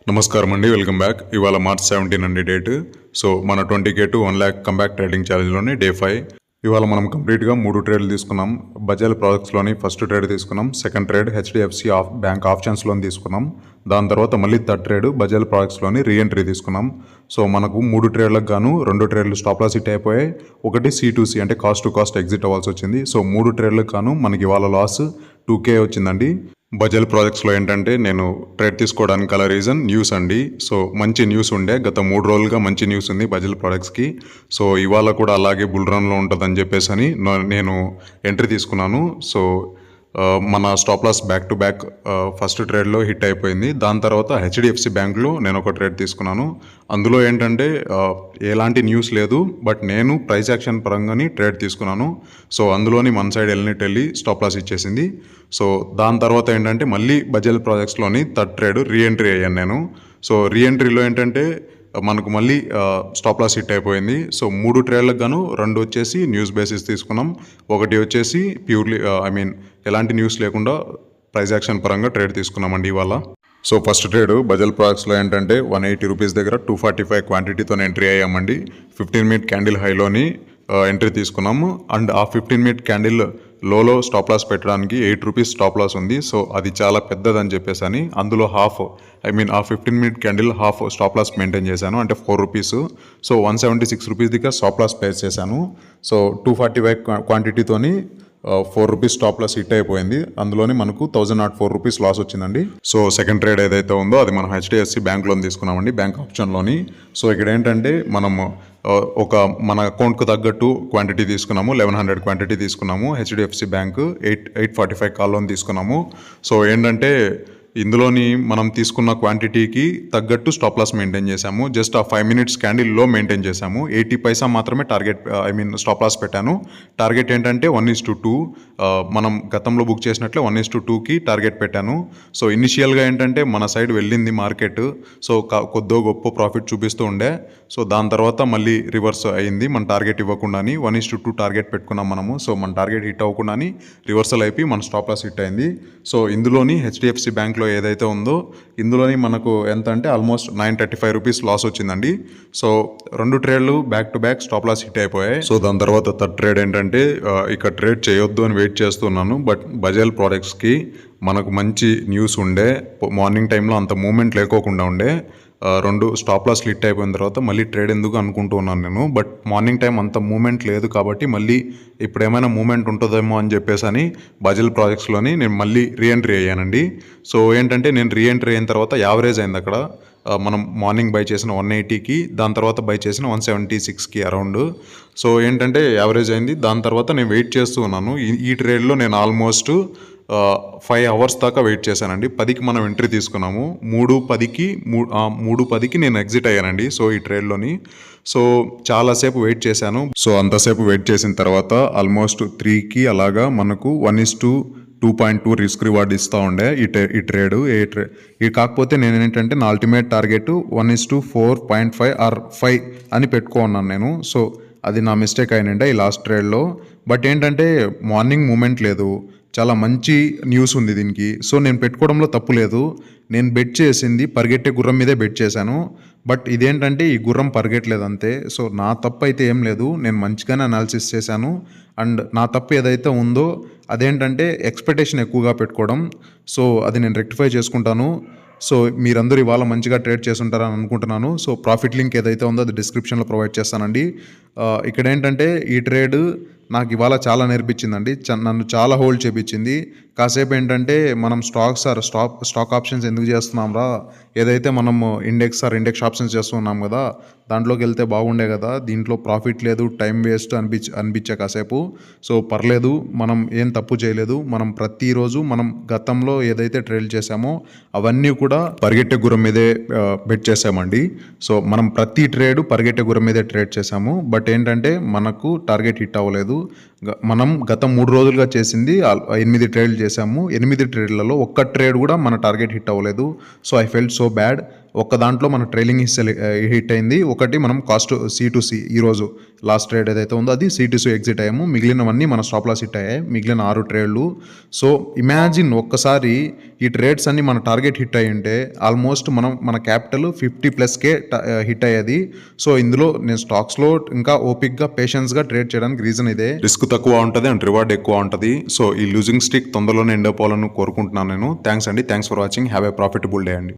నమస్కారం అండి, welcome back. ఇవాళ మార్చ్ 17 అండి డేట్. సో మన 20K to 1 lakh comeback trading ఛాలెంజ్లోని డే 5. ఇవాళ మనం కంప్లీట్గా 3 ట్రేడ్లు తీసుకున్నాం. బజాజ్ ప్రాజెక్ట్స్లోని ఫస్ట్ ట్రేడ్ తీసుకున్నాం. సెకండ్ ట్రేడ్ హెచ్డిఎఫ్సి బ్యాంక్ ఆప్షన్స్లోని తీసుకున్నాం. దాని తర్వాత మళ్ళీ థర్డ్ ట్రేడ్ బజాజ్ ప్రాజెక్ట్స్లోని రీఎంట్రీ తీసుకున్నాం. సో మనకు 3 ట్రేడ్లకు గాను 2 ట్రేడ్లు స్టాప్ లాస్ హిట్ అయిపోయాయి. ఒకటి C2C అంటే కాస్ట్ టు కాస్ట్ ఎగ్జిట్ అవ్వాల్సి వచ్చింది. సో 3 ట్రేడ్లకు గాను మనకి ఇవాళ లాస్ 2K వచ్చిందండి. బజాజ్ ప్రాజెక్ట్స్లో ఏంటంటే నేను ట్రేడ్ తీసుకోవడానికి గల రీజన్ న్యూస్ అండి. సో మంచి న్యూస్ ఉండే, గత 3 రోజులుగా మంచి న్యూస్ ఉంది బజాజ్ ప్రాజెక్ట్స్కి. సో ఇవాళ కూడా అలాగే బుల్ రన్లో ఉంటుందని చెప్పేసి అని నేను ఎంట్రీ తీసుకున్నాను. సో మన stop loss back to back first ట్రేడ్లో హిట్ అయిపోయింది. దాని తర్వాత హెచ్డిఎఫ్సి బ్యాంక్లో నేను ఒక ట్రేడ్ తీసుకున్నాను. అందులో ఏంటంటే ఎలాంటి న్యూస్ లేదు, బట్ నేను ప్రైస్ యాక్షన్ పరంగాని ట్రేడ్ తీసుకున్నాను. సో అందులోని మన సైడ్ వెళ్ళి స్టాప్ లాస్ ఇచ్చేసింది. సో దాని తర్వాత ఏంటంటే మళ్ళీ బజాజ్ ప్రాజెక్ట్స్లోని థర్డ్ ట్రేడ్ రీఎంట్రీ అయ్యాను నేను. సో రీఎంట్రీలో ఏంటంటే మనకు మళ్ళీ స్టాప్ లాస్ హిట్ అయిపోయింది. సో 3 ట్రేడ్లకు గాను 2 వచ్చేసి న్యూస్ బేసిస్ తీసుకున్నాం. ఒకటి వచ్చేసి ప్యూర్లీ ఎలాంటి న్యూస్ లేకుండా ప్రైస్ యాక్షన్ పరంగా ట్రేడ్ తీసుకున్నామండి ఇవాళ. సో ఫస్ట్ ట్రేడ్ బజాజ్ ప్రాజెక్ట్స్లో ఏంటంటే 180 రూపీస్ దగ్గర 245 క్వాంటిటీతో ఎంట్రీ అయ్యామండి. 15 మినిట్ క్యాండిల్ హైలోని ఎంట్రీ తీసుకున్నాము. అండ్ ఆ 15 మినిట్ క్యాండిల్ లోలో స్టాప్ లాస్ పెట్టడానికి 8 రూపీస్ స్టాప్ లాస్ ఉంది. సో అది చాలా పెద్దదని చెప్పేసి అని అందులో హాఫ్ ఆ 15 minute candle half stop loss maintain చేశాను, అంటే 4 రూపీస్. సో 176 రూపీస్ దగ్గర స్టాప్ లాస్ పే చేశాను. సో 245 క్వాంటిటీతోని 4 రూపీస్ స్టాప్ లాస్ హిట్ అయిపోయింది. అందులోని మనకు 1004 రూపీస్ లాస్ వచ్చిందండి. సో సెకండ్ ట్రేడ్ ఏదైతే ఉందో అది మనం హెచ్డిఎఫ్సి బ్యాంక్ లోన్ తీసుకున్నామండి, బ్యాంక్ ఆప్షన్లోని. సో ఇక్కడ ఏంటంటే మనం మన అకౌంట్కు తగ్గట్టు క్వాంటిటీ తీసుకున్నాము. 1100 క్వాంటిటీ తీసుకున్నాము. హెచ్డిఎఫ్సి బ్యాంక్ 845 కాల్ లోన్ తీసుకున్నాము. సో ఏంటంటే ఇందులోని మనం తీసుకున్న క్వాంటిటీకి తగ్గట్టు స్టాప్ లాస్ మెయింటైన్ చేశాము. జస్ట్ ఆ 5 మినిట్స్ క్యాండిల్లో మెయింటైన్ చేశాము. 80 పైసా మాత్రమే టార్గెట్ స్టాప్ లాస్ పెట్టాను. టార్గెట్ ఏంటంటే 1:2. మనం గతంలో బుక్ చేసినట్లే 1:2కి టార్గెట్ పెట్టాను. సో ఇనిషియల్గా ఏంటంటే మన సైడ్ వెళ్ళింది మార్కెట్. సో కొద్దో గొప్ప ప్రాఫిట్ చూపిస్తూ ఉండే. సో దాని తర్వాత మళ్ళీ రివర్స్ అయింది. మన టార్గెట్ ఇవ్వకుండాని 1:2 టార్గెట్ పెట్టుకున్నాం మనము. సో మన టార్గెట్ హిట్ అవ్వకుండాని రివర్సల్ అయిపోయి మన స్టాప్ లాస్ హిట్ అయింది. సో ఇందులోని హెచ్డిఎఫ్సి బ్యాంక్లో ఏదైతే ఉందో ఇందులోని మనకు ఎంత అంటే ఆల్మోస్ట్ 935 రూపీస్ లాస్ వచ్చిందండి. సో 2 ట్రేడ్లు back to back stop loss hit అయిపోయాయి. సో దాని తర్వాత థర్డ్ ట్రేడ్ ఏంటంటే ఇక ట్రేడ్ చేయొద్దు అని వెయిట్ చేస్తున్నాను. బట్ బజాజ్ ప్రోడక్ట్స్కి మనకు మంచి న్యూస్ ఉండే, మార్నింగ్ టైంలో అంత మూమెంట్ లేకోకుండా ఉండే. 2 స్టాప్ లాస్ హిట్ అయిపోయిన తర్వాత మళ్ళీ ట్రేడ్ ఎందుకు అనుకుంటూ ఉన్నాను నేను. బట్ మార్నింగ్ టైం అంత మూమెంట్ లేదు కాబట్టి మళ్ళీ ఇప్పుడు ఏమైనా మూమెంట్ ఉంటుందేమో అని చెప్పేసి అని బజాజ్ ప్రాజెక్ట్స్లోని నేను మళ్ళీ రీఎంట్రీ అయ్యానండి. సో ఏంటంటే నేను రీఎంట్రీ అయిన తర్వాత యావరేజ్ అయింది అక్కడ. మనం మార్నింగ్ బై చేసిన 180కి, దాని తర్వాత బై చేసిన 176కి అరౌండ్. సో ఏంటంటే యావరేజ్ అయింది. దాని తర్వాత నేను వెయిట్ చేస్తూ ఉన్నాను. ఈ ట్రేడ్లో నేను ఆల్మోస్ట్ 5 అవర్స్ దాకా వెయిట్ చేశానండి. 10కి మనం ఎంట్రీ తీసుకున్నాము. 3:10కి నేను ఎగ్జిట్ అయ్యానండి. సో ఈ ట్రేడ్లోని సో చాలాసేపు వెయిట్ చేశాను. సో అంతసేపు వెయిట్ చేసిన తర్వాత ఆల్మోస్ట్ 3కి అలాగా మనకు 1:2.2 రిస్క్ రివార్డ్ ఇస్తూ ఉండే ఈ ట్రేడ్. కాకపోతే నేను ఏంటంటే నా అల్టిమేట్ టార్గెట్ 1:4.5 ఆర్ 5 అని పెట్టుకున్నాను నేను. సో అది నా మిస్టేక్ అయినండే ఈ లాస్ట్ ట్రేడ్లో. బట్ ఏంటంటే మార్నింగ్ మూమెంట్ లేదు, చాలా మంచి న్యూస్ ఉంది దీనికి. సో నేను పెట్టుకోవడంలో తప్పు లేదు. నేను బెట్ చేసింది పరిగెట్టే గుర్రం మీదే బెట్ చేశాను. బట్ ఇదేంటంటే ఈ గుర్రం పరిగెట్టలేదు అంతే. సో నా తప్పు అయితే ఏం లేదు, నేను మంచిగానే అనాలిసిస్ చేశాను. అండ్ నా తప్పు ఏదైతే ఉందో అదేంటంటే ఎక్స్పెక్టేషన్ ఎక్కువగా పెట్టుకోవడం. సో అది నేను రెక్టిఫై చేసుకుంటాను. సో మీరందరూ ఇవాళ మంచిగా ట్రేడ్ చేస్తుంటారని అనుకుంటున్నాను. సో ప్రాఫిట్ లింక్ ఏదైతే ఉందో అది డిస్క్రిప్షన్లో ప్రొవైడ్ చేస్తానండి. ఇక్కడ ఏంటంటే ఈ ట్రేడ్ నాకు ఇవాళ చాలా నేర్పించిందండి, నన్ను చాలా హోల్డ్ చేపించింది. కాసేపు ఏంటంటే మనం స్టాక్ ఆప్షన్స్ ఎందుకు చేస్తున్నాం రా, ఏదైతే మనము ఇండెక్స్ ఆప్షన్స్ చేస్తున్నాం కదా దాంట్లోకి వెళ్తే బాగుండే కదా, దీంట్లో ప్రాఫిట్ లేదు, టైం వేస్ట్ అనిపించే కాసేపు. సో పర్లేదు, మనం ఏం తప్పు చేయలేదు. మనం ప్రతిరోజు మనం గతంలో ఏదైతే ట్రేడ్ చేసామో అవన్నీ కూడా పరిగెట్టే గుర్రం మీదే బెట్ చేసామండి. సో మనం ప్రతి ట్రేడ్ పరిగెట్టే గుర్రం మీదే ట్రేడ్ చేసాము. బట్ ఏంటంటే మనకు టార్గెట్ హిట్ అవ్వలేదు. మనం గత 3 రోజులుగా చేసింది 8 ట్రేడ్లు చేసాము. 8 ట్రేడ్లలో ఒక్క ట్రేడ్ కూడా మన టార్గెట్ హిట్ అవ్వలేదు. So I felt so bad. ఒక్క దాంట్లో మన ట్రైలింగ్ హిట్ అయింది, ఒకటి మనం కాస్ట్ C2C ఈరోజు లాస్ట్ ట్రేడ్ ఏదైతే ఉందో అది C2C ఎగ్జిట్ అయ్యాము, మిగిలినవన్నీ మన స్టాప్ లాస్ హిట్ అయ్యాయి, మిగిలిన 6 ట్రేడ్లు. సో ఇమాజిన్ ఒక్కసారి ఈ ట్రేడ్స్ అన్ని మన టార్గెట్ హిట్ అయ్యి ఉంటే ఆల్మోస్ట్ మన క్యాపిటల్ 50+K హిట్ అయ్యేది. సో ఇందులో నేను స్టాక్స్లో ఇంకా ఓపిక్గా పేషెన్స్గా ట్రేడ్ చేయడానికి రీజన్ ఇదే. రిస్క్ తక్కువ ఉంటుంది అండ్ రివార్డ్ ఎక్కువ ఉంటుంది. సో ఈ లూజింగ్ స్టిక్ తొందరలోనే ఎండ్ అయిపోవాలని కోరుకుంటున్నాను నేను. థ్యాంక్స్ అండి, thanks for watching. Have a profitable day అండి.